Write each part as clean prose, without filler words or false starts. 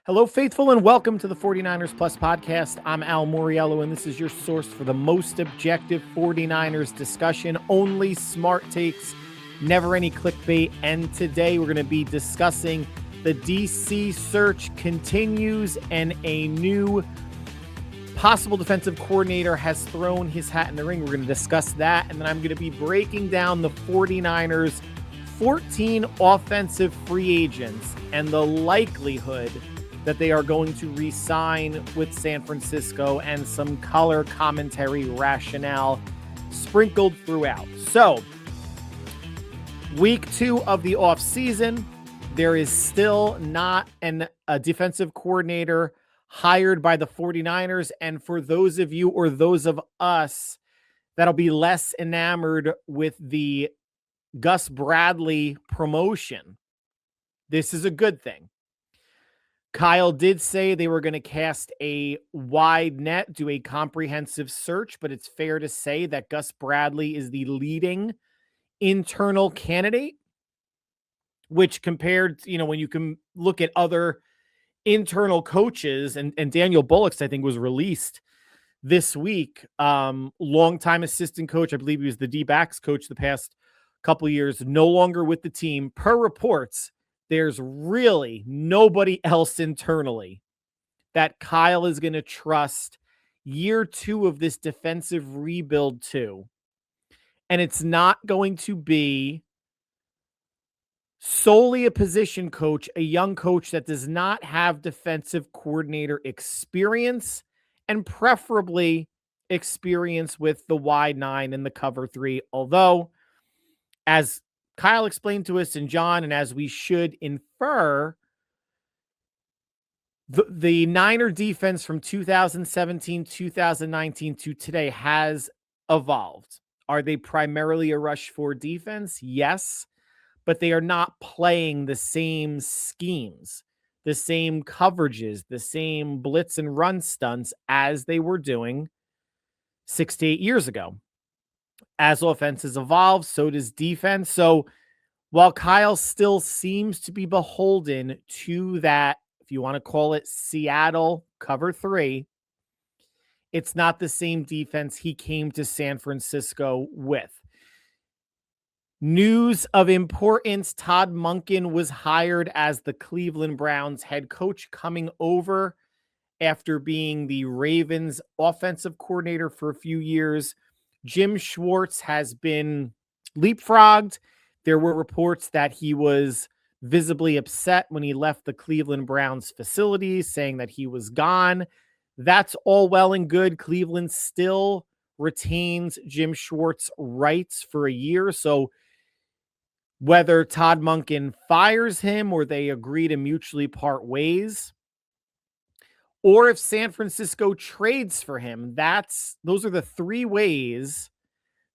Hello, faithful, and welcome to the 49ers Plus podcast. I'm Al Moriello, and this is your source for the most objective 49ers discussion. Only smart takes, never any clickbait. And today we're going to be discussing the DC search continues, and a new possible defensive coordinator has thrown his hat in the ring. We're going to discuss that, and then I'm going to be breaking down the 49ers' 14 offensive free agents and the likelihood that they are going to re-sign with San Francisco, and some color commentary rationale sprinkled throughout. So, week 2 of the offseason, there is still not a defensive coordinator hired by the 49ers. And for those of you or those of us that'll be less enamored with the Gus Bradley promotion, this is a good thing. Kyle did say they were going to cast a wide net, do a comprehensive search, but it's fair to say that Gus Bradley is the leading internal candidate, which compared, when you can look at other internal coaches, and Daniel Bullocks, I think, was released this week. Longtime assistant coach, I believe he was the D-backs coach the past couple years, no longer with the team. Per reports, there's really nobody else internally that Kyle is going to trust year 2 of this defensive rebuild to. And it's not going to be solely a position coach, a young coach that does not have defensive coordinator experience, and preferably experience with the wide 9 and the cover 3. Although, as Kyle explained to us, and John, and as we should infer, the Niner defense from 2017, 2019 to today has evolved. Are they primarily a rush 4 defense? Yes, but they are not playing the same schemes, the same coverages, the same blitz and run stunts as they were doing 6 to 8 years ago. As offenses evolve, so does defense. So while Kyle still seems to be beholden to that, if you want to call it Seattle cover 3, it's not the same defense he came to San Francisco with. News of importance: Todd Monken was hired as the Cleveland Browns head coach, coming over after being the Ravens offensive coordinator for a few years. Jim Schwartz has been leapfrogged. There were reports that he was visibly upset when he left the Cleveland Browns facility, saying that he was gone. That's all well and good. Cleveland still retains Jim Schwartz's rights for a year. So whether Todd Monken fires him or they agree to mutually part ways, or if San Francisco trades for him, those are the 3 ways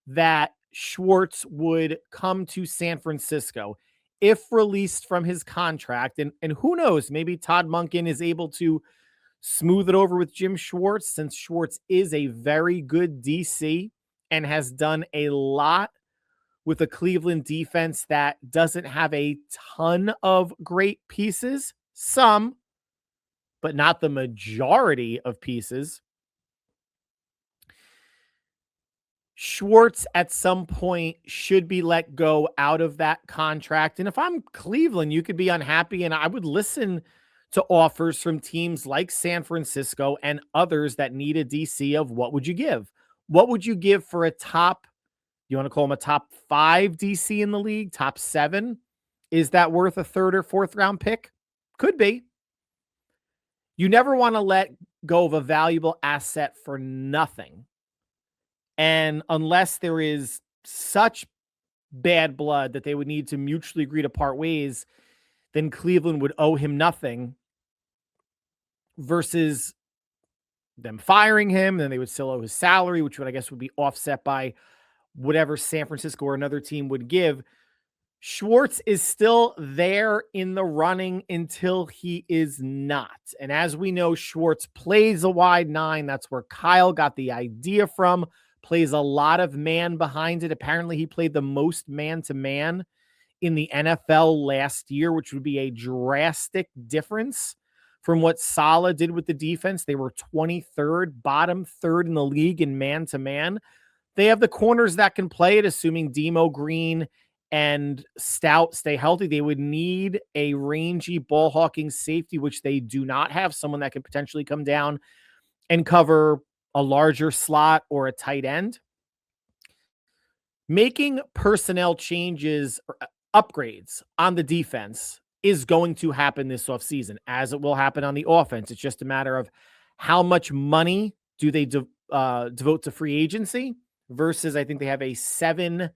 that Schwartz would come to San Francisco if released from his contract. And who knows, maybe Todd Monken is able to smooth it over with Jim Schwartz, since Schwartz is a very good DC and has done a lot with a Cleveland defense that doesn't have a ton of great pieces. Some, but not the majority of pieces. Schwartz at some point should be let go out of that contract. And if I'm Cleveland, you could be unhappy, and I would listen to offers from teams like San Francisco and others that need a DC of what would you give? What would you give for a top, you want to call him a top 5 DC in the league, top 7? Is that worth a 3rd or 4th round pick? Could be. You never want to let go of a valuable asset for nothing. And unless there is such bad blood that they would need to mutually agree to part ways, then Cleveland would owe him nothing, versus them firing him. Then they would still owe his salary, which I guess would be offset by whatever San Francisco or another team would give. Schwartz is still there in the running until he is not. And as we know, Schwartz plays a wide 9. That's where Kyle got the idea from. Plays a lot of man behind it. Apparently, he played the most man-to-man in the NFL last year, which would be a drastic difference from what Saleh did with the defense. They were 23rd, bottom third in the league in man-to-man. They have the corners that can play it, assuming Demo Green and Stout stay healthy. They would need a rangy ball hawking safety, which they do not have, someone that can potentially come down and cover a larger slot or a tight end. Making personnel changes or upgrades on the defense is going to happen this offseason, as it will happen on the offense. It's just a matter of how much money do they devote to free agency versus I think they have a 7-pick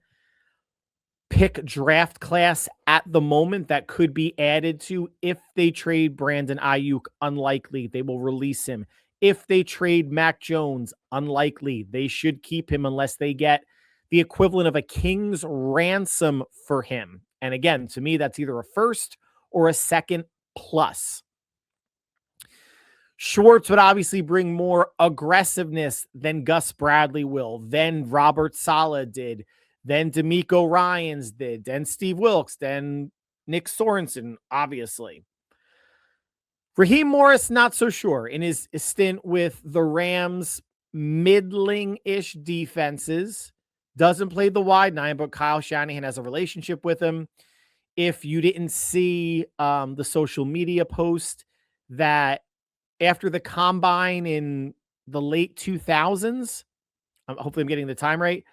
draft class at the moment that could be added to if they trade Brandon Ayuk. Unlikely they will release him. If they trade Mac Jones, unlikely they should keep him unless they get the equivalent of a king's ransom for him. And again, to me, that's either a first or a second plus. Schwartz would obviously bring more aggressiveness than Gus Bradley will, than Robert Saleh did, than DeMeco Ryans did, then Steve Wilks, then Nick Sorensen, obviously. Raheem Morris, not so sure. In his stint with the Rams, middling-ish defenses, doesn't play the wide nine, but Kyle Shanahan has a relationship with him. If you didn't see the social media post that after the combine in the late 2000s, hopefully I'm getting the time right,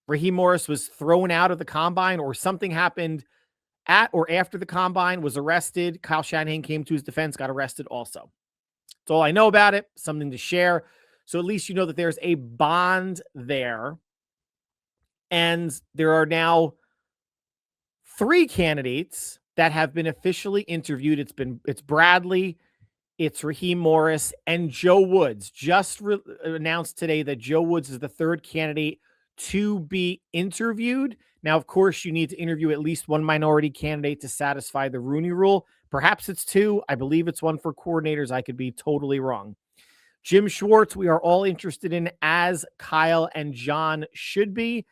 Raheem Morris was thrown out of the combine or something happened at or after the combine, was arrested. Kyle Shanahan came to his defense, got arrested also. That's all I know about it, something to share. So at least you know that there's a bond there. And there are now 3 candidates that have been officially interviewed. It's Bradley, it's Raheem Morris, and Joe Woods. Just announced today that Joe Woods is the 3rd candidate to be interviewed. Now, of course, you need to interview at least 1 minority candidate to satisfy the Rooney Rule. Perhaps it's 2. I believe it's 1 for coordinators. I could be totally wrong. Jim Schwartz, we are all interested in, as Kyle and John should be.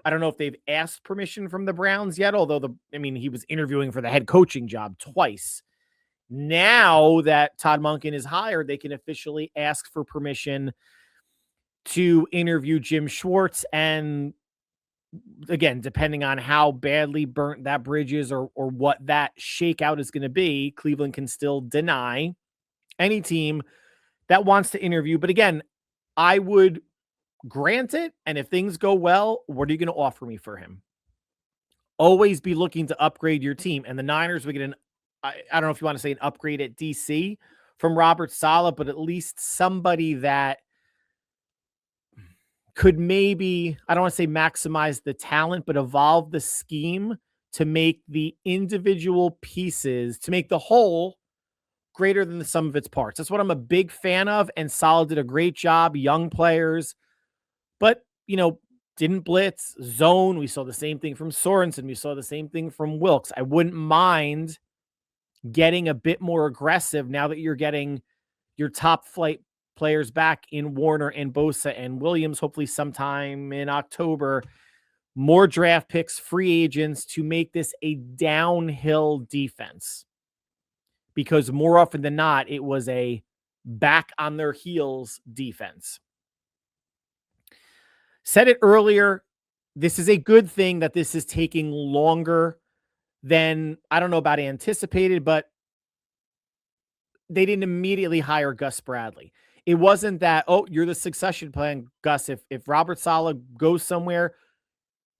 I don't know if they've asked permission from the Browns yet, although he was interviewing for the head coaching job twice. Now that Todd Monken is hired, they can officially ask for permission to interview Jim Schwartz. And again, depending on how badly burnt that bridge is or what that shakeout is going to be, Cleveland can still deny any team that wants to interview. But again, I would grant it. And if things go well, what are you going to offer me for him? Always be looking to upgrade your team. And the Niners would get I don't know if you want to say an upgrade at DC from Robert Saleh, but at least somebody that could maybe, I don't want to say maximize the talent, but evolve the scheme to make the individual pieces, to make the whole greater than the sum of its parts. That's what I'm a big fan of. And Saleh did a great job, young players, but, didn't blitz, zone. We saw the same thing from Sorensen. We saw the same thing from Wilks. I wouldn't mind getting a bit more aggressive now that you're getting your top flight players back in Warner and Bosa and Williams, hopefully sometime in October. More draft picks, free agents to make this a downhill defense. Because more often than not, it was a back on their heels defense. Said it earlier, this is a good thing that this is taking longer than, I don't know about anticipated, but they didn't immediately hire Gus Bradley. It wasn't that, you're the succession plan, Gus. If Robert Saleh goes somewhere,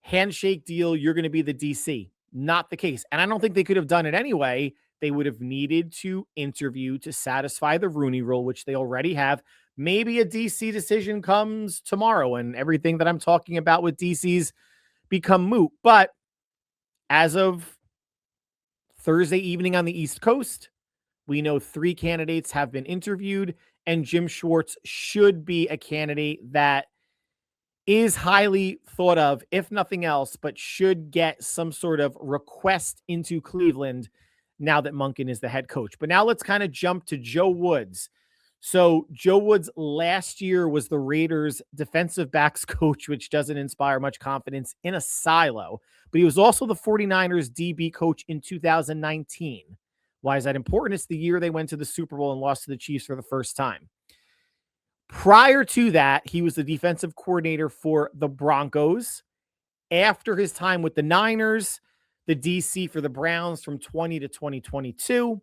handshake deal, you're going to be the DC. Not the case. And I don't think they could have done it anyway. They would have needed to interview to satisfy the Rooney Rule, which they already have. Maybe a DC decision comes tomorrow and everything that I'm talking about with DCs become moot. But as of Thursday evening on the East Coast, we know 3 candidates have been interviewed, and Jim Schwartz should be a candidate that is highly thought of, if nothing else, but should get some sort of request into Cleveland now that Monken is the head coach. But now let's kind of jump to Joe Woods. So Joe Woods last year was the Raiders defensive backs coach, which doesn't inspire much confidence in a silo, but he was also the 49ers DB coach in 2019. Why is that important? It's the year they went to the Super Bowl and lost to the Chiefs for the first time. Prior to that, he was the defensive coordinator for the Broncos. After his time with the Niners, the DC for the Browns from 20 to 2022,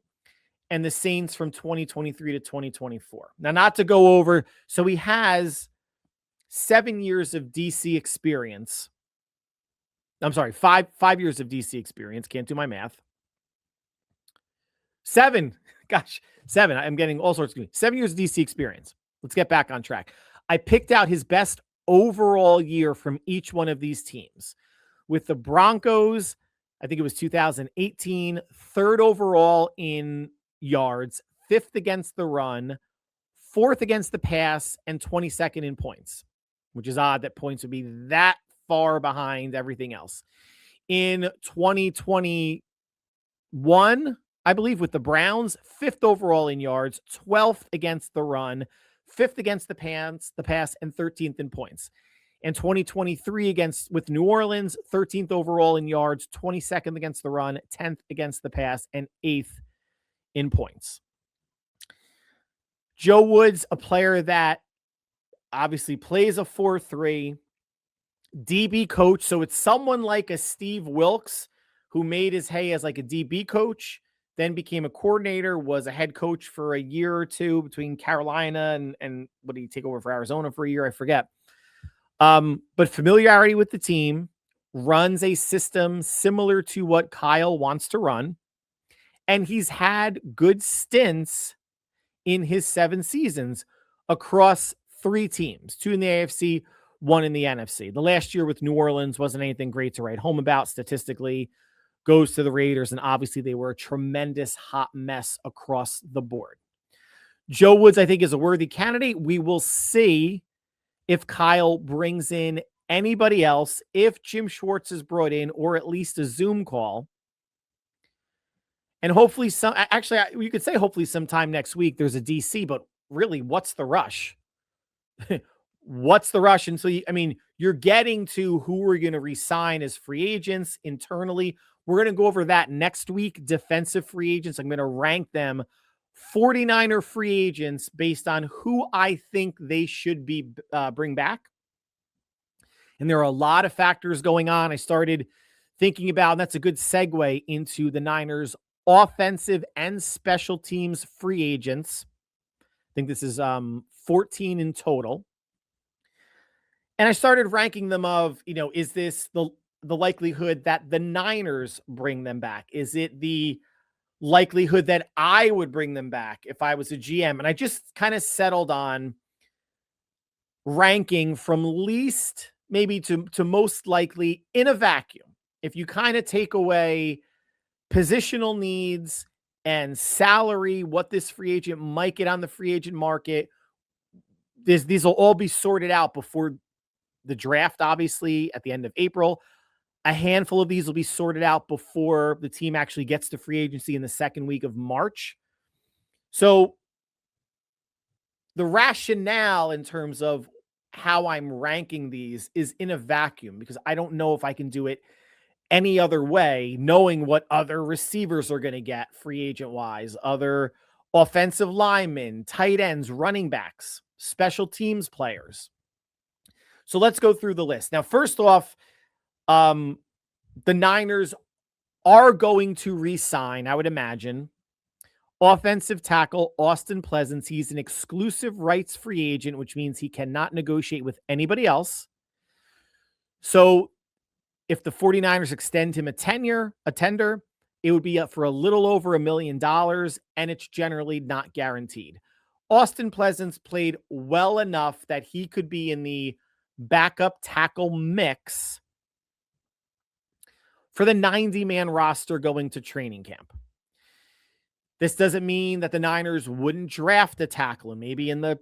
and the Saints from 2023 to 2024. Now, not to go over, so he has 7 years of DC experience. I'm sorry, five years of DC experience. Can't do my math. 7. Gosh, 7. I'm getting all sorts of 7 years of DC experience. Let's get back on track. I picked out his best overall year from each one of these teams. With the Broncos, I think it was 2018, 3rd overall in yards, 5th against the run, 4th against the pass, and 22nd in points, which is odd that points would be that far behind everything else. In 2021, I believe with the Browns, 5th overall in yards, 12th against the run, 5th against the pass, and 13th in points. In 2023 with New Orleans, 13th overall in yards, 22nd against the run, 10th against the pass, and 8th in points. Joe Woods, a player that obviously plays a 4-3, DB coach. So it's someone like a Steve Wilks who made his hay as like a DB coach, then became a coordinator, was a head coach for a year or two between Carolina and what did he take over for Arizona for a year? I forget. But familiarity with the team, runs a system similar to what Kyle wants to run. And he's had good stints in his 7 seasons across 3 teams, 2 in the AFC, 1 in the NFC. The last year with New Orleans wasn't anything great to write home about statistically. Goes to the Raiders, and obviously they were a tremendous hot mess across the board. Joe Woods, I think, is a worthy candidate. We will see if Kyle brings in anybody else, if Jim Schwartz is brought in, or at least a Zoom call. And hopefully you could say hopefully sometime next week there's a DC, but really, what's the rush? What's the rush? And so, you're getting to who we're going to re-sign as free agents internally. We're going to go over that next week. Defensive free agents. I'm going to rank them 49er free agents based on who I think they should be bring back. And there are a lot of factors going on. I started thinking about, and that's a good segue into the Niners offensive and special teams free agents. I think this is 14 in total. And I started ranking them of, is this the likelihood that the Niners bring them back? Is it the likelihood that I would bring them back if I was a GM? And I just kind of settled on ranking from least maybe to most likely in a vacuum. If you kind of take away positional needs and salary, what this free agent might get on the free agent market, these will all be sorted out before the draft, obviously, at the end of April. A handful of these will be sorted out before the team actually gets to free agency in the second week of March. So the rationale in terms of how I'm ranking these is in a vacuum, because I don't know if I can do it any other way, knowing what other receivers are going to get free agent wise, other offensive linemen, tight ends, running backs, special teams players. So let's go through the list. Now, first off, the Niners are going to re-sign, I would imagine, offensive tackle Austin Pleasants. He's an exclusive rights free agent, which means he cannot negotiate with anybody else. So if the 49ers extend him a tender, it would be up for a little over $1 million, and it's generally not guaranteed. Austin Pleasants played well enough that he could be in the backup tackle mix for the 90-man roster going to training camp. This doesn't mean that the Niners wouldn't draft a tackle, and maybe in the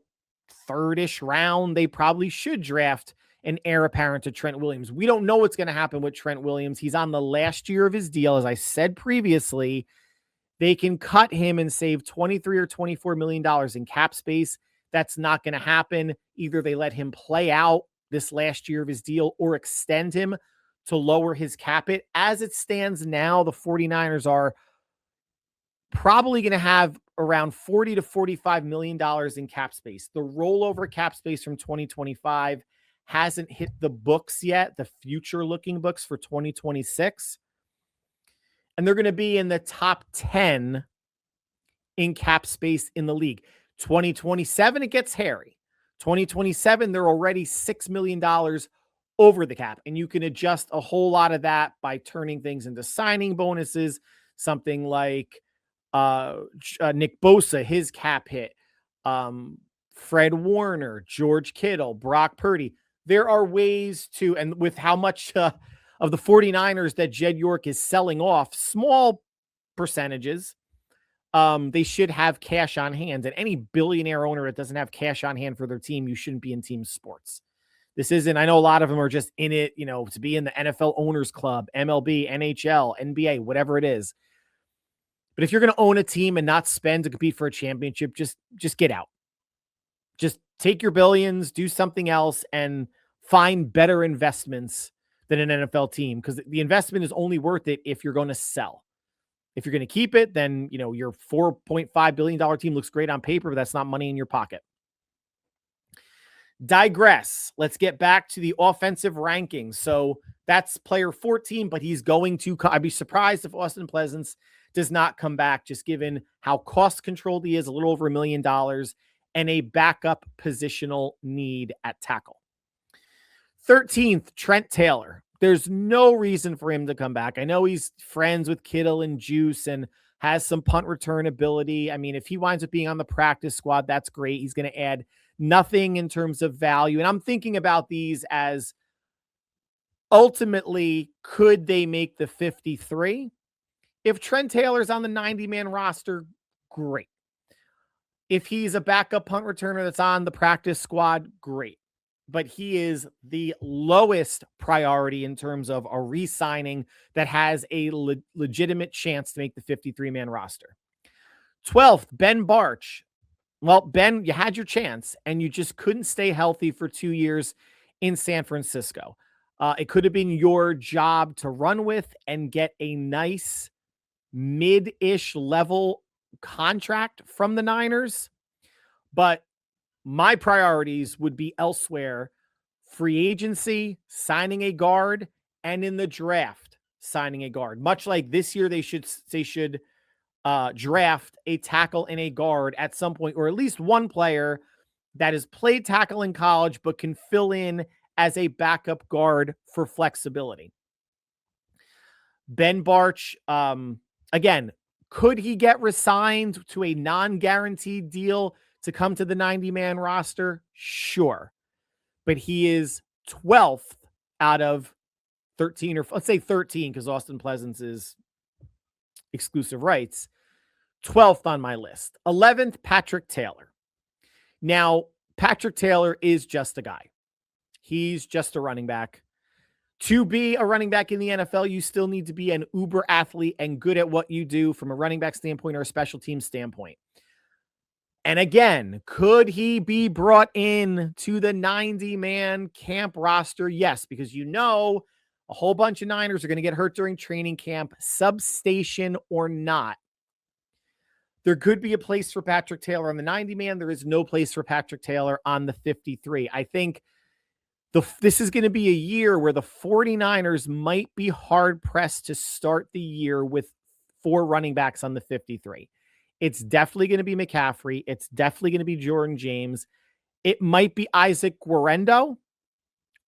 3rd-ish round, they probably should draft an heir apparent to Trent Williams. We don't know what's going to happen with Trent Williams. He's on the last year of his deal. As I said previously, They can cut him and save $23 or $24 million in cap space. That's not going to happen. Either they let him play out this last year of his deal or extend him to lower his cap hit. As it stands now, the 49ers are probably going to have around $40 to $45 million in cap space. The rollover cap space from 2025 hasn't hit the books yet, the future looking books for 2026. And they're going to be in the top 10 in cap space in the league. 2027, it gets hairy. 2027, they're already $6 million over the cap. And you can adjust a whole lot of that by turning things into signing bonuses, something like Nick Bosa, his cap hit, Fred Warner, George Kittle, Brock Purdy. There are ways to, and with how much of the 49ers that Jed York is selling off, small percentages, they should have cash on hand. And any billionaire owner that doesn't have cash on hand for their team, you shouldn't be in team sports. This isn't, I know a lot of them are just in it, to be in the NFL Owners Club, MLB, NHL, NBA, whatever it is. But if you're going to own a team and not spend to compete for a championship, just get out. Just take your billions, do something else, and find better investments than an NFL team, because the investment is only worth it if you're going to sell. If you're going to keep it, then, your $4.5 billion team looks great on paper, but that's not money in your pocket. Digress. Let's get back to the offensive rankings. So that's player 14, but he's going to, I'd be surprised if Austin Pleasants does not come back, just given how cost controlled he is, a little over $1 million, and a backup positional need at tackle. 13th, Trent Taylor. There's no reason for him to come back. I know he's friends with Kittle and Juice and has some punt return ability. I mean, if he winds up being on the practice squad, that's great. He's going to add nothing in terms of value. And I'm thinking about these as ultimately, could they make the 53? If Trent Taylor's on the 90-man roster, great. If he's a backup punt returner that's on the practice squad, great. But he is the lowest priority in terms of a re-signing that has a legitimate chance to make the 53-man roster. 12th, Ben Bartch. Well, Ben, you had your chance, and you just couldn't stay healthy for 2 years in San Francisco. It could have been your job to run with and get a nice mid-ish level contract from the Niners. But my priorities would be elsewhere: free agency, signing a guard, and in the draft, signing a guard. Much like this year, they should draft a tackle and a guard at some point, or at least one player that has played tackle in college but can fill in as a backup guard for flexibility. Ben Bartch, again, could he get re-signed to a non-guaranteed deal to come to the 90-man roster? Sure. But he is 12th out of 13, or let's say 13, because Austin Pleasants is exclusive rights. 12th on my list. 11th, Patrick Taylor. Now, Patrick Taylor is just a guy. He's just a running back. To be a running back in the NFL, you still need to be an uber athlete and good at what you do from a running back standpoint or a special team standpoint. And again, could he be brought in to the 90-man camp roster? Yes, because a whole bunch of Niners are going to get hurt during training camp, substation or not. There could be a place for Patrick Taylor on the 90-man. There is no place for Patrick Taylor on the 53. I think this is going to be a year where the 49ers might be hard-pressed to start the year with 4 running backs on the 53. It's definitely going to be McCaffrey. It's definitely going to be Jordan James. It might be Isaac Guerendo,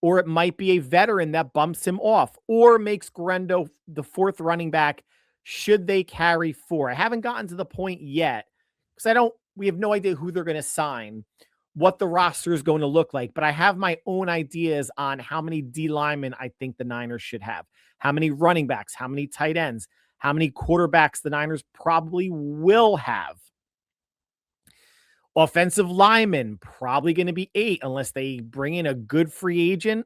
or it might be a veteran that bumps him off or makes Guerendo the 4th running back should they carry 4. I haven't gotten to the point yet because we have no idea who they're going to sign, what the roster is going to look like, but I have my own ideas on how many D linemen I think the Niners should have, how many running backs, how many tight ends, how many quarterbacks the Niners probably will have. Offensive linemen, probably going to be 8 unless they bring in a good free agent.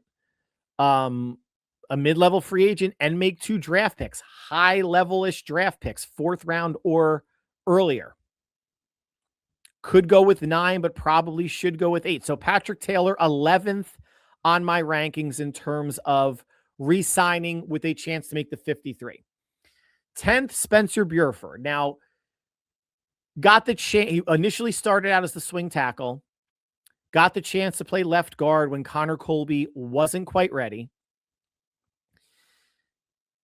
a mid-level free agent and make 2 draft picks, high-level-ish draft picks, 4th round or earlier. Could go with 9, but probably should go with 8. So Patrick Taylor, 11th on my rankings in terms of re-signing with a chance to make the 53. 10th, Spencer Burford. Now, got the chance. He initially started out as the swing tackle, got the chance to play left guard when Connor Colby wasn't quite ready.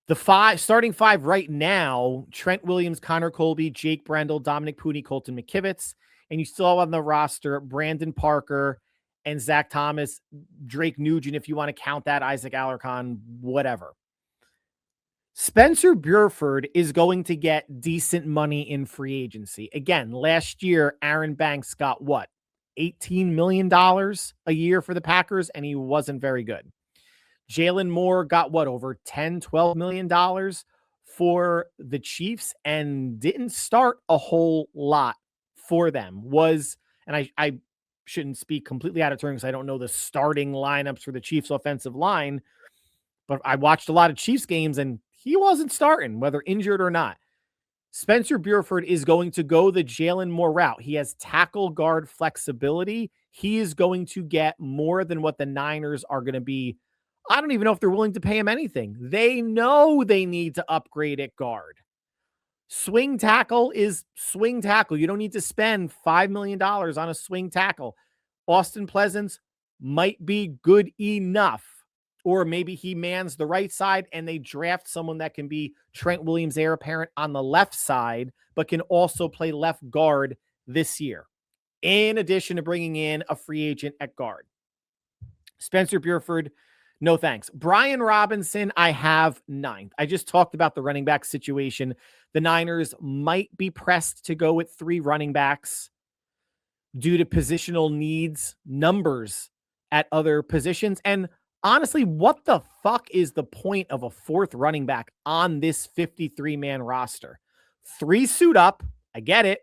The starting 5 right now: Trent Williams, Connor Colby, Jake Brendel, Dominic Puni, Colton McKivitz. And you still have on the roster Brandon Parker and Zach Thomas, Drake Nugent, if you want to count that, Isaac Alarcon, whatever. Spencer Burford is going to get decent money in free agency. Again, last year, Aaron Banks got what? $18 million a year for the Packers, and he wasn't very good. Jalen Moore got what? Over $10, $12 million for the Chiefs and didn't start a whole lot for them. And I shouldn't speak completely out of turn because I don't know the starting lineups for the Chiefs offensive line, but I watched a lot of Chiefs games and he wasn't starting, whether injured or not. Spencer Burford is going to go the Jalen Moore route. He has tackle guard flexibility. He is going to get more than what the Niners are going to be. I don't even know if they're willing to pay him anything. They know they need to upgrade at guard. Swing tackle is swing tackle. You don't need to spend $5 million on a swing tackle. Austin Pleasance might be good enough. Or maybe he mans the right side and they draft someone that can be Trent Williams, heir apparent, on the left side, but can also play left guard this year, in addition to bringing in a free agent at guard. Spencer Burford, no thanks. Brian Robinson, I have 9th. I just talked about the running back situation. The Niners might be pressed to go with 3 running backs due to positional needs, numbers at other positions. And honestly, what the fuck is the point of a 4th running back on this 53-man roster? 3 suit up. I get it.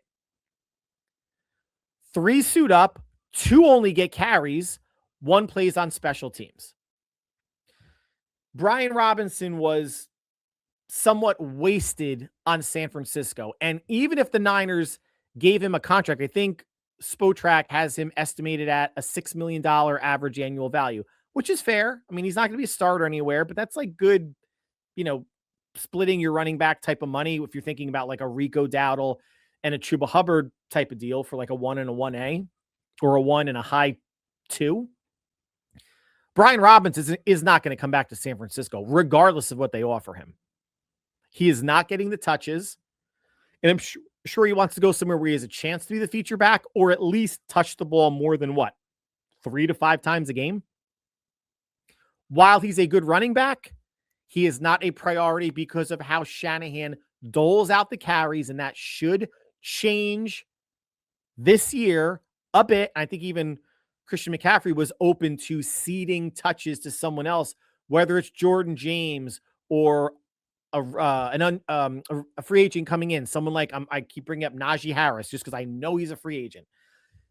3 suit up. 2 only get carries. 1 plays on special teams. Brian Robinson was somewhat wasted on San Francisco. And even if the Niners gave him a contract, I think Spotrac has him estimated at a $6 million average annual value, which is fair. I mean, he's not going to be a starter anywhere, but that's like good, splitting your running back type of money. If you're thinking about like a Rico Dowdle and a Chuba Hubbard type of deal for like a 1 and a 1A or a 1 and a high 2. Brian Robinson is not going to come back to San Francisco, regardless of what they offer him. He is not getting the touches. And I'm sure he wants to go somewhere where he has a chance to be the feature back or at least touch the ball more than 3 to 5 times a game. While he's a good running back, he is not a priority because of how Shanahan doles out the carries, and that should change this year a bit. I think even Christian McCaffrey was open to ceding touches to someone else, whether it's Jordan James or a free agent coming in, someone like I keep bringing up Najee Harris just because I know he's a free agent.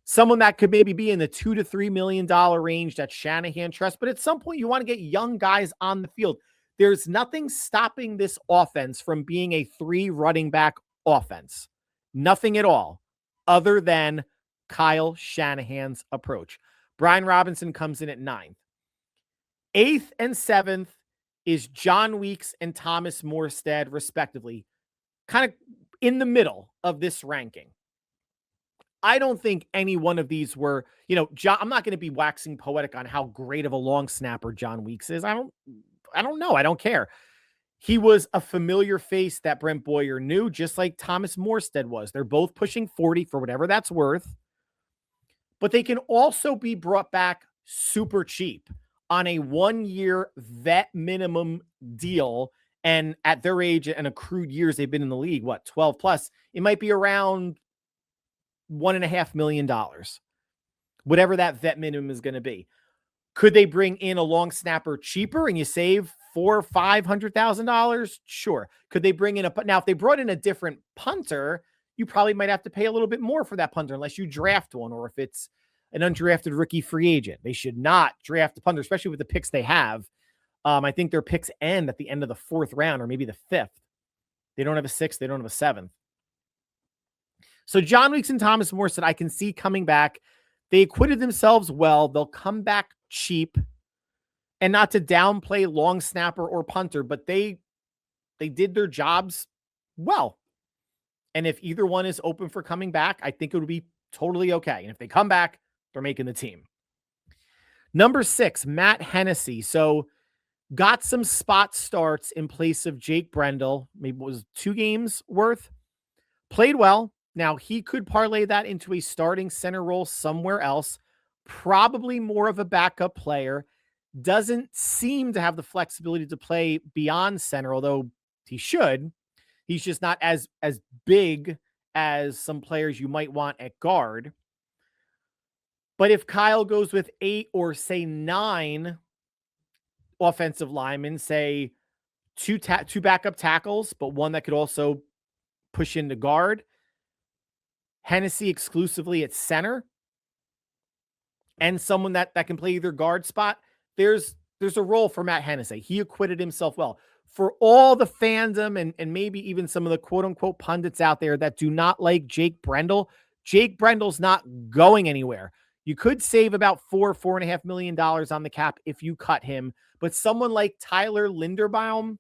Someone that could maybe be in the $2 to $3 million range that Shanahan trusts. But at some point, you want to get young guys on the field. There's nothing stopping this offense from being a 3 running back offense. Nothing at all, other than Kyle Shanahan's approach. Brian Robinson comes in at 9th. 8th and 7th is John Weeks and Thomas Morstead, respectively, kind of in the middle of this ranking. I don't think any one of these were, I'm not going to be waxing poetic on how great of a long snapper John Weeks is. I don't know. I don't care. He was a familiar face that Brent Boyer knew, just like Thomas Morstead was. They're both pushing 40 for whatever that's worth, but they can also be brought back super cheap on a 1-year vet minimum deal. And at their age and accrued years, they've been in the league, 12 plus, it might be around $1.5 million, whatever that vet minimum is going to be. Could they bring in a long snapper cheaper and you save $400,000 or $500,000? Sure. Could they bring in now, if they brought in a different punter, you probably might have to pay a little bit more for that punter unless you draft one, or if it's an undrafted rookie free agent. They should not draft a punter, especially with the picks they have. I think their picks end at the end of the 4th round or maybe the 5th. They don't have a 6th. They don't have a 7th. So John Weeks and Thomas Morstead, I can see coming back. They acquitted themselves well. They'll come back cheap. And not to downplay long snapper or punter, but they did their jobs well. And if either one is open for coming back, I think it would be totally okay. And if they come back, they're making the team. Number 6, Matt Hennessy. So got some spot starts in place of Jake Brendel. Maybe it was 2 games worth. Played well. Now, he could parlay that into a starting center role somewhere else. Probably more of a backup player. Doesn't seem to have the flexibility to play beyond center, although he should. He's just not as big as some players you might want at guard. But if Kyle goes with 8 or say 9 offensive linemen, say two backup tackles, but one that could also push into guard, Hennessy exclusively at center, and someone that can play either guard spot, there's a role for Matt Hennessy. He acquitted himself well. For all the fandom and maybe even some of the quote-unquote pundits out there that do not like Jake Brendel, Jake Brendel's not going anywhere. You could save about $4.5 million on the cap if you cut him, but someone like Tyler Linderbaum,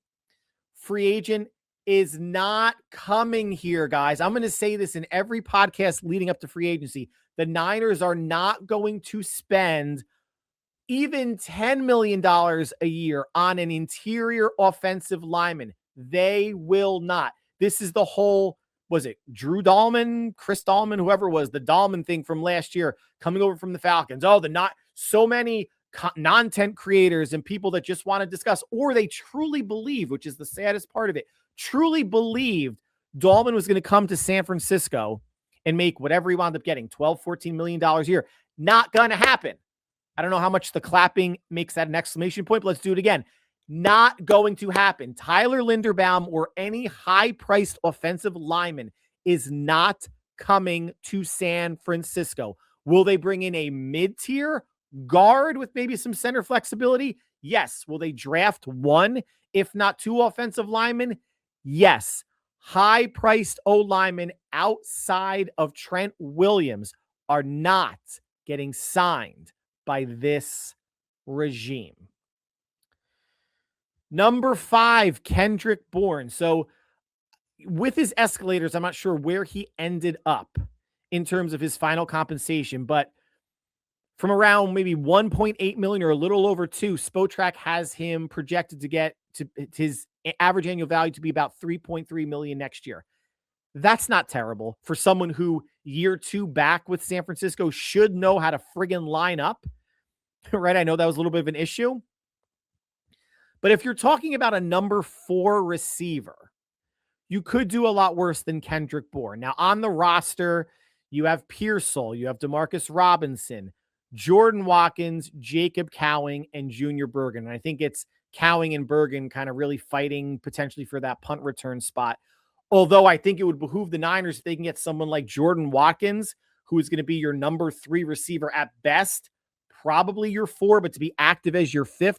free agent, is not coming here, guys. I'm going to say this in every podcast leading up to free agency. The Niners are not going to spend even $10 million a year on an interior offensive lineman. They will not. This is the whole, was it Drew Dahlman, Chris Dahlman, whoever it was, the Dahlman thing from last year coming over from the Falcons. Oh, so many content creators and people that just want to discuss, or they truly believe, which is the saddest part of it, truly believed Dahlman was going to come to San Francisco and make whatever he wound up getting, $12-14 million a year. Not going to happen. I don't know how much the clapping makes that an exclamation point, but let's do it again. Not going to happen. Tyler Linderbaum or any high-priced offensive lineman is not coming to San Francisco. Will they bring in a mid-tier guard with maybe some center flexibility? Yes. Will they draft 1, if not 2 offensive linemen? Yes. High-priced O-linemen outside of Trent Williams are not getting signed by this regime. Number 5, Kendrick Bourne. So with his escalators, I'm not sure where he ended up in terms of his final compensation, but from around maybe 1.8 million or a little over 2, Spotrac has him projected to get to his average annual value to be about 3.3 million next year. That's not terrible for someone who year 2 back with San Francisco should know how to friggin' line up, right? I know that was a little bit of an issue. But if you're talking about a number 4 receiver, you could do a lot worse than Kendrick Bourne. Now, on the roster, you have Pearsall, you have Demarcus Robinson, Jordan Watkins, Jacob Cowing, and Junior Bergen. And I think it's Cowing and Bergen kind of really fighting potentially for that punt return spot. Although I think it would behoove the Niners if they can get someone like Jordan Watkins, who is going to be your number 3 receiver at best, probably your 4, but to be active as your 5th,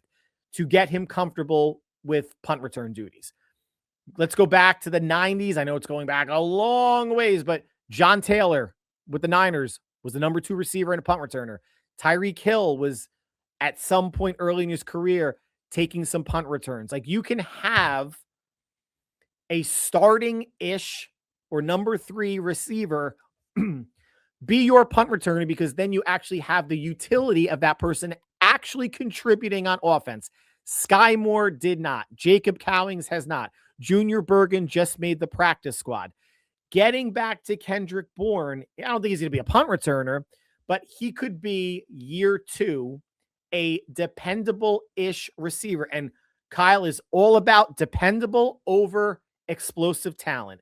to get him comfortable with punt return duties. Let's go back to the 90s. I know it's going back a long ways, but John Taylor with the Niners was the number 2 receiver and a punt returner. Tyreek Hill was at some point early in his career taking some punt returns. Like, you can have a starting-ish or number 3 receiver be your punt returner, because then you actually have the utility of that person actually contributing on offense. Sky Moore did not. Jacob Cowings has not. Junior Bergen just made the practice squad. Getting back to Kendrick Bourne, I don't think he's going to be a punt returner, but he could be year 2, a dependable-ish receiver. And Kyle is all about dependable over explosive talent.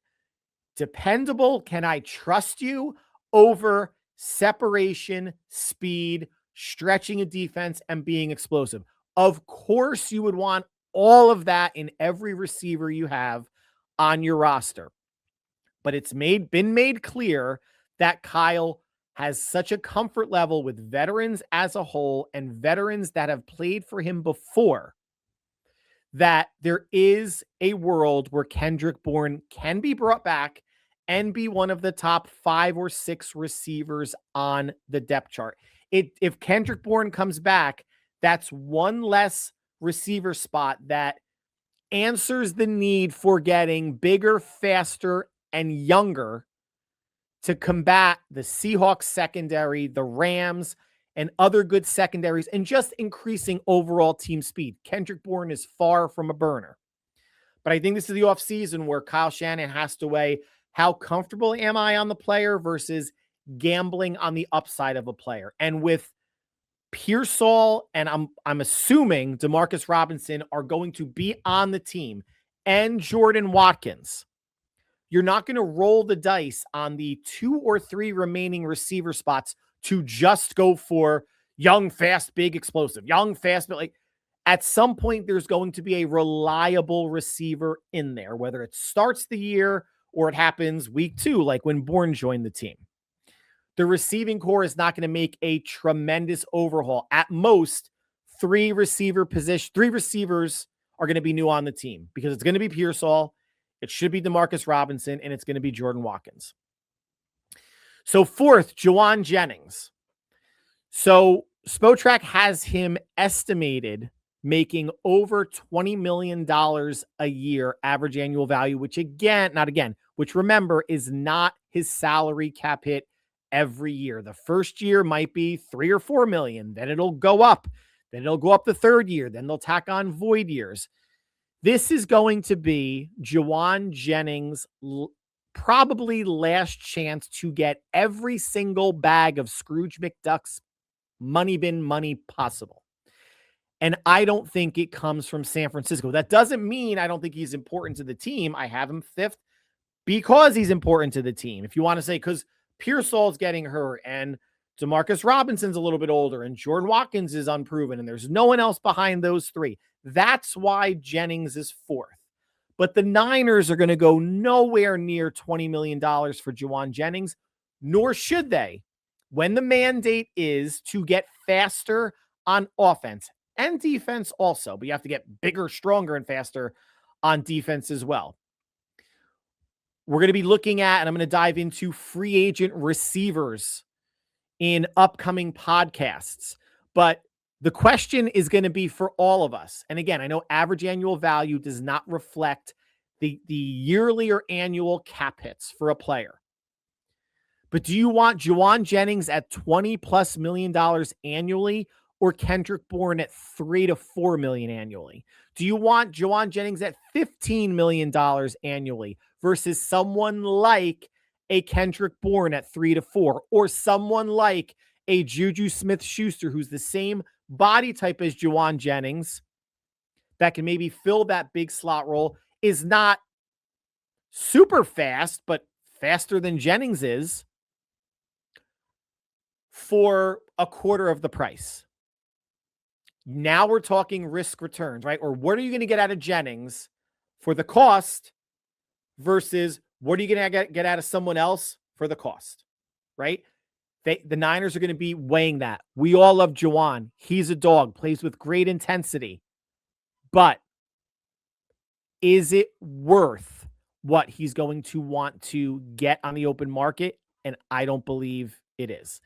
Dependable, can I trust you, over separation, speed, stretching a defense, and being explosive. Of course, you would want all of that in every receiver you have on your roster. But it's been made clear that Kyle has such a comfort level with veterans as a whole and veterans that have played for him before, that there is a world where Kendrick Bourne can be brought back and be one of the top 5 or 6 receivers on the depth chart. If Kendrick Bourne comes back, that's one less receiver spot that answers the need for getting bigger, faster, and younger to combat the Seahawks secondary, the Rams, and other good secondaries, and just increasing overall team speed. Kendrick Bourne is far from a burner. But I think this is the offseason where Kyle Shanahan has to weigh how comfortable am I on the player versus gambling on the upside of a player. And with Pearsall and I'm assuming DeMarcus Robinson are going to be on the team, and Jordan Watkins, you're not going to roll the dice on the 2 or 3 remaining receiver spots to just go for young, fast, big, explosive, young, fast, but like at some point there's going to be a reliable receiver in there, whether it starts the year or it happens week 2, like when Bourne joined the team. The receiving core is not going to make a tremendous overhaul. At most, 3 receivers are going to be new on the team because it's going to be Pearsall, it should be DeMarcus Robinson, and it's going to be Jordan Watkins. So 4th, Jauan Jennings. So Spotrac has him estimated making over $20 million a year average annual value, which remember is not his salary cap hit every year. The first year might be 3 or 4 million. Then it'll go up. Then it'll go up the third year. Then they'll tack on void years. This is going to be Jauan Jennings' probably last chance to get every single bag of Scrooge McDuck's money bin money possible. And I don't think it comes from San Francisco. That doesn't mean I don't think he's important to the team. I have him 5th because he's important to the team. If you want to say, because Pearsall's getting hurt and DeMarcus Robinson's a little bit older and Jordan Watkins is unproven and there's no one else behind those 3. That's why Jennings is 4th. But the Niners are going to go nowhere near $20 million for Jauan Jennings, nor should they, when the mandate is to get faster on offense and defense also, but you have to get bigger, stronger, and faster on defense as well. We're going to be looking at, and I'm going to dive into free agent receivers in upcoming podcasts. But the question is going to be for all of us. And again, I know average annual value does not reflect the yearly or annual cap hits for a player. But do you want Jauan Jennings at $20+ million annually or Kendrick Bourne at $3 to $4 million annually? Do you want Jauan Jennings at $15 million annually versus someone like a Kendrick Bourne at 3 to 4, or someone like a Juju Smith-Schuster, who's the same body type as Jauan Jennings, that can maybe fill that big slot role, is not super fast, but faster than Jennings is, for a quarter of the price? Now we're talking risk returns, right? Or what are you going to get out of Jennings for the cost versus what are you going to get out of someone else for the cost, right? The Niners are going to be weighing that. We all love Jauan. He's a dog, plays with great intensity. But is it worth what he's going to want to get on the open market? And I don't believe it is.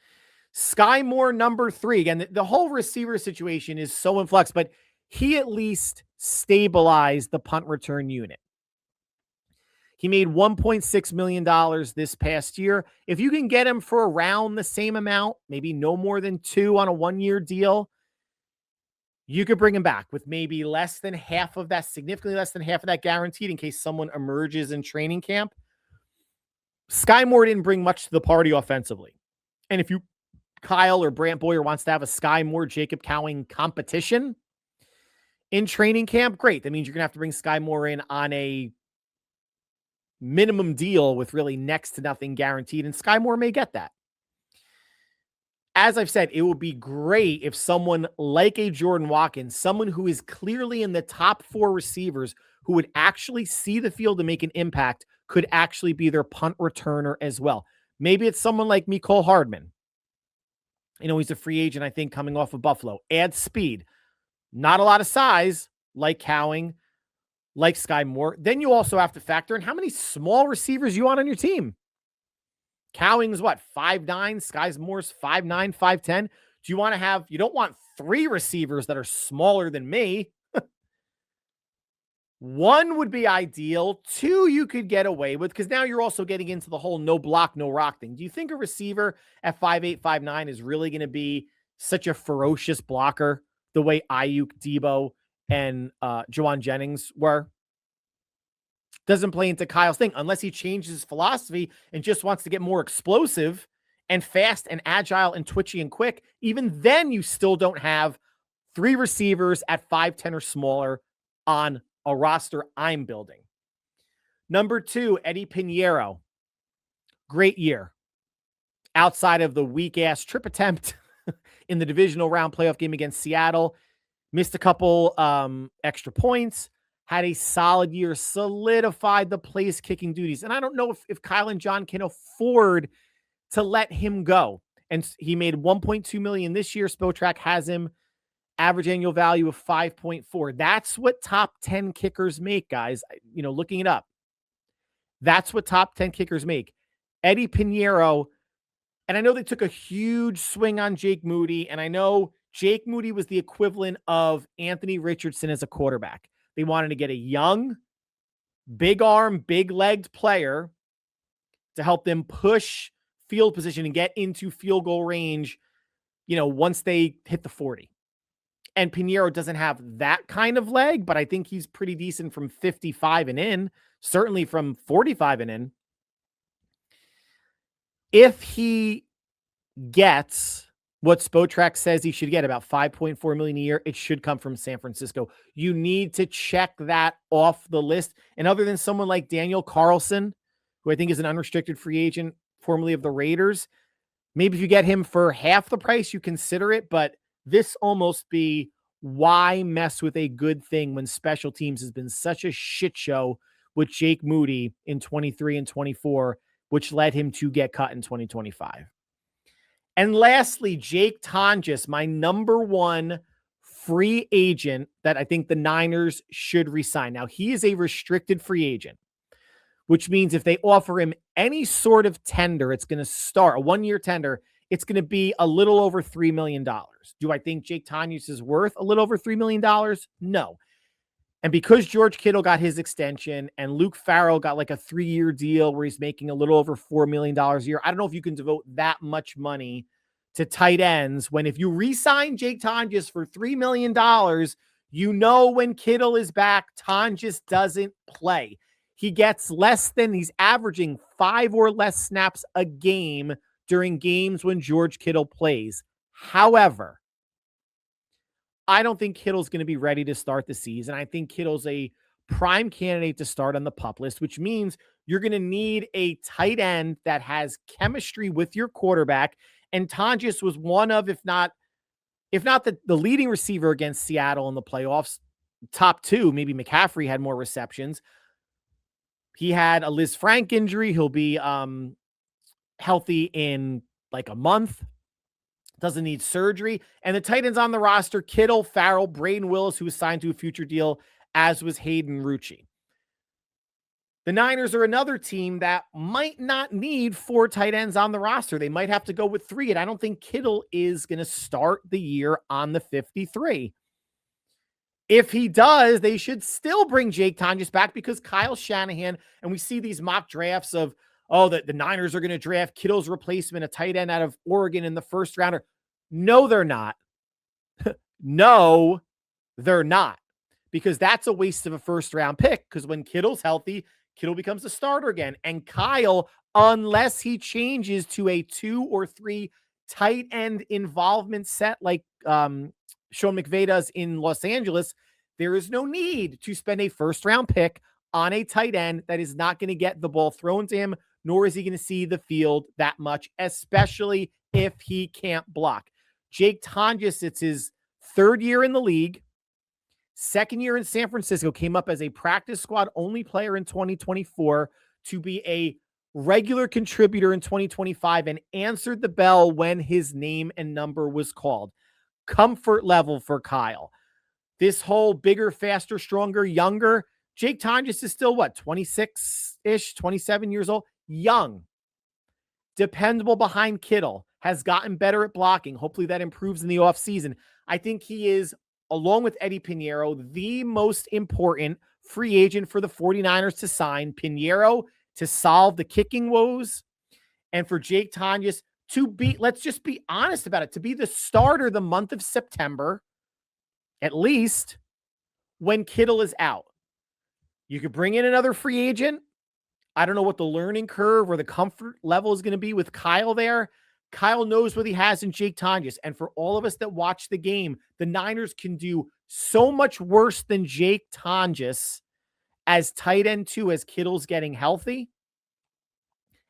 Sky Moore, number 3. Again, the whole receiver situation is so in flux, but he at least stabilized the punt return unit. He made $1.6 million this past year. If you can get him for around the same amount, maybe no more than 2 on a 1-year deal, you could bring him back with maybe less than half of that, significantly less than half of that guaranteed in case someone emerges in training camp. Sky Moore didn't bring much to the party offensively. And if Kyle or Brant Boyer wants to have a Sky Moore, Jacob Cowing competition in training camp, great. That means you're going to have to bring Sky Moore in on a minimum deal with really next to nothing guaranteed, and Sky Moore may get that. As I've said, it would be great if someone like a Jordan Watkins, someone who is clearly in the top 4 receivers who would actually see the field and make an impact, could actually be their punt returner as well. Maybe it's someone like Mecole Hardman. He's a free agent, I think, coming off of Buffalo. Add speed. Not a lot of size like Cowing, like Sky Moore. Then you also have to factor in how many small receivers you want on your team. Cowing's what, 5'9", Sky Moore's 5'9", 5'10". Do you want to have, you don't want 3 receivers that are smaller than me. 1 would be ideal. 2 you could get away with, because now you're also getting into the whole no block, no rock thing. Do you think a receiver at 5'8", 5'9" is really going to be such a ferocious blocker the way Ayuk, Debo, and Juwan Jennings were? Doesn't play into Kyle's thing unless he changes his philosophy and just wants to get more explosive and fast and agile and twitchy and quick. Even then, you still don't have 3 receivers at 5'10" or smaller on a roster I'm building. Number 2, Eddie Pinheiro. Great year. Outside of the weak-ass trip attempt in the divisional round playoff game against Seattle, missed a couple extra points, had a solid year, solidified the place-kicking duties. And I don't know if Kyle and John can afford to let him go. And he made $1.2 million this year. Spotrac has him average annual value of 5.4. That's what top 10 kickers make, guys. Looking it up. That's what top 10 kickers make. Eddie Pinheiro, and I know they took a huge swing on Jake Moody, and I know Jake Moody was the equivalent of Anthony Richardson as a quarterback. They wanted to get a young, big arm, big legged player to help them push field position and get into field goal range, once they hit the 40. And Pinheiro doesn't have that kind of leg, but I think he's pretty decent from 55 and in, certainly from 45 and in. If he gets what Spotrac says he should get, about $5.4 million a year, it should come from San Francisco. You need to check that off the list. And other than someone like Daniel Carlson, who I think is an unrestricted free agent, formerly of the Raiders, maybe if you get him for half the price, you consider it. But this almost be, why mess with a good thing when special teams has been such a shit show with Jake Moody in 23 and 24, which led him to get cut in 2025. And lastly, Jake Tonjes, my number 1 free agent that I think the Niners should resign. Now, he is a restricted free agent, which means if they offer him any sort of tender, it's going to start a 1-year tender. It's going to be a little over $3 million. Do I think Jake Tonjes is worth a little over $3 million? No. And because George Kittle got his extension and Luke Farrell got like a 3-year deal where he's making a little over $4 million a year, I don't know if you can devote that much money to tight ends when if you re-sign Jake Tonjes for $3 million, when Kittle is back, Tonjes doesn't play. He gets he's averaging 5 or less snaps a game during games when George Kittle plays. However, I don't think Kittle's going to be ready to start the season. I think Kittle's a prime candidate to start on the PUP list, which means you're going to need a tight end that has chemistry with your quarterback. And Tonjes was one of, if not the leading receiver against Seattle in the playoffs, top 2, maybe McCaffrey had more receptions. He had a Liz Frank injury. He'll be healthy in like a month. Doesn't need surgery. And the tight ends on the roster, Kittle, Farrell, Braden Willis, who was signed to a future deal, as was Hayden Rucci. The Niners are another team that might not need 4 tight ends on the roster. They might have to go with 3. And I don't think Kittle is going to start the year on the 53. If he does, they should still bring Jake Tonjes back because Kyle Shanahan, and we see these mock drafts of, the Niners are going to draft Kittle's replacement, a tight end out of Oregon in the first rounder. No, they're not. No, they're not. Because that's a waste of a first round pick. Because when Kittle's healthy, Kittle becomes a starter again. And Kyle, unless he changes to a 2 or 3 tight end involvement set like Sean McVay does in Los Angeles, there is no need to spend a first round pick on a tight end that is not going to get the ball thrown to him, nor is he going to see the field that much, especially if he can't block. Jake Tonjes, it's his 3rd year in the league. 2nd year in San Francisco, came up as a practice squad only player in 2024 to be a regular contributor in 2025 and answered the bell when his name and number was called. Comfort level for Kyle. This whole bigger, faster, stronger, younger, Jake Tonjes is still 26-ish, 27 years old, young, dependable behind Kittle, has gotten better at blocking. Hopefully that improves in the offseason. I think he is, along with Eddie Piñeiro, the most important free agent for the 49ers to sign. Piñeiro to solve the kicking woes, and for Jake Tonjes to be, let's just be honest about it, to be the starter the month of September, at least, when Kittle is out. You could bring in another free agent. I don't know what the learning curve or the comfort level is going to be with Kyle there. Kyle knows what he has in Jake Tonjes. And for all of us that watch the game, the Niners can do so much worse than Jake Tonjes as tight end 2 as Kittle's getting healthy.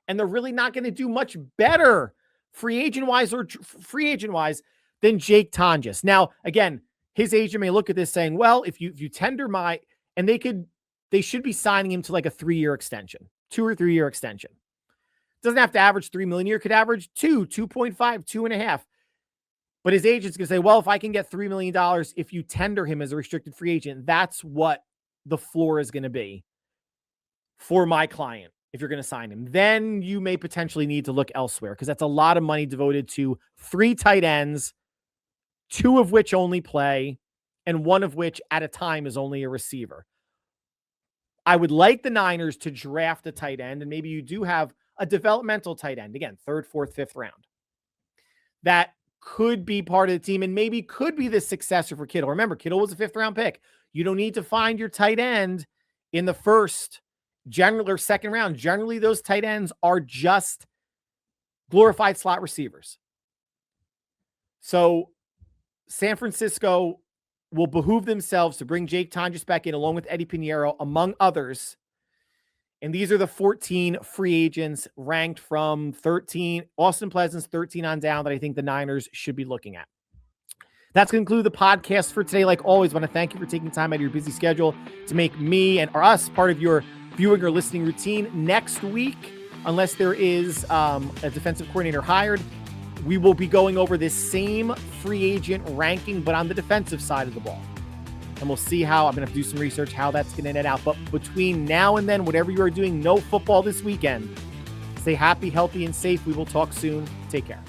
And they're really not going to do much better free agent wise than Jake Tonjes. Now, again, his agent may look at this saying, well, if you tender and they should be signing him to like a 3-year extension, 2 or 3 year extension. Doesn't have to average $3 million a year, could average 2.5, 2.5. But his agent's going to say, well, if I can get $3 million, if you tender him as a restricted free agent, that's what the floor is going to be for my client. If you're going to sign him, then you may potentially need to look elsewhere, because that's a lot of money devoted to 3 tight ends, 2 of which only play, and 1 of which at a time is only a receiver. I would like the Niners to draft a tight end, and maybe you do have a developmental tight end, again, 3rd, 4th, 5th round, that could be part of the team and maybe could be the successor for Kittle. Remember, Kittle was a 5th round pick. You don't need to find your tight end in the 1st, general or 2nd round. Generally, those tight ends are just glorified slot receivers. So San Francisco will behoove themselves to bring Jake Tonjes back in along with Eddie Piñeiro, among others. And these are the 14 free agents ranked from 13, Austin Pleasant's 13 on down, that I think the Niners should be looking at. That's going to conclude the podcast for today. Like always, I want to thank you for taking time out of your busy schedule to make me or us part of your viewing or listening routine. Next week, unless there is a defensive coordinator hired, we will be going over this same free agent ranking, but on the defensive side of the ball. And we'll see how, I'm going to have to do some research, how that's going to net out. But between now and then, whatever you are doing, no football this weekend. Stay happy, healthy, and safe. We will talk soon. Take care.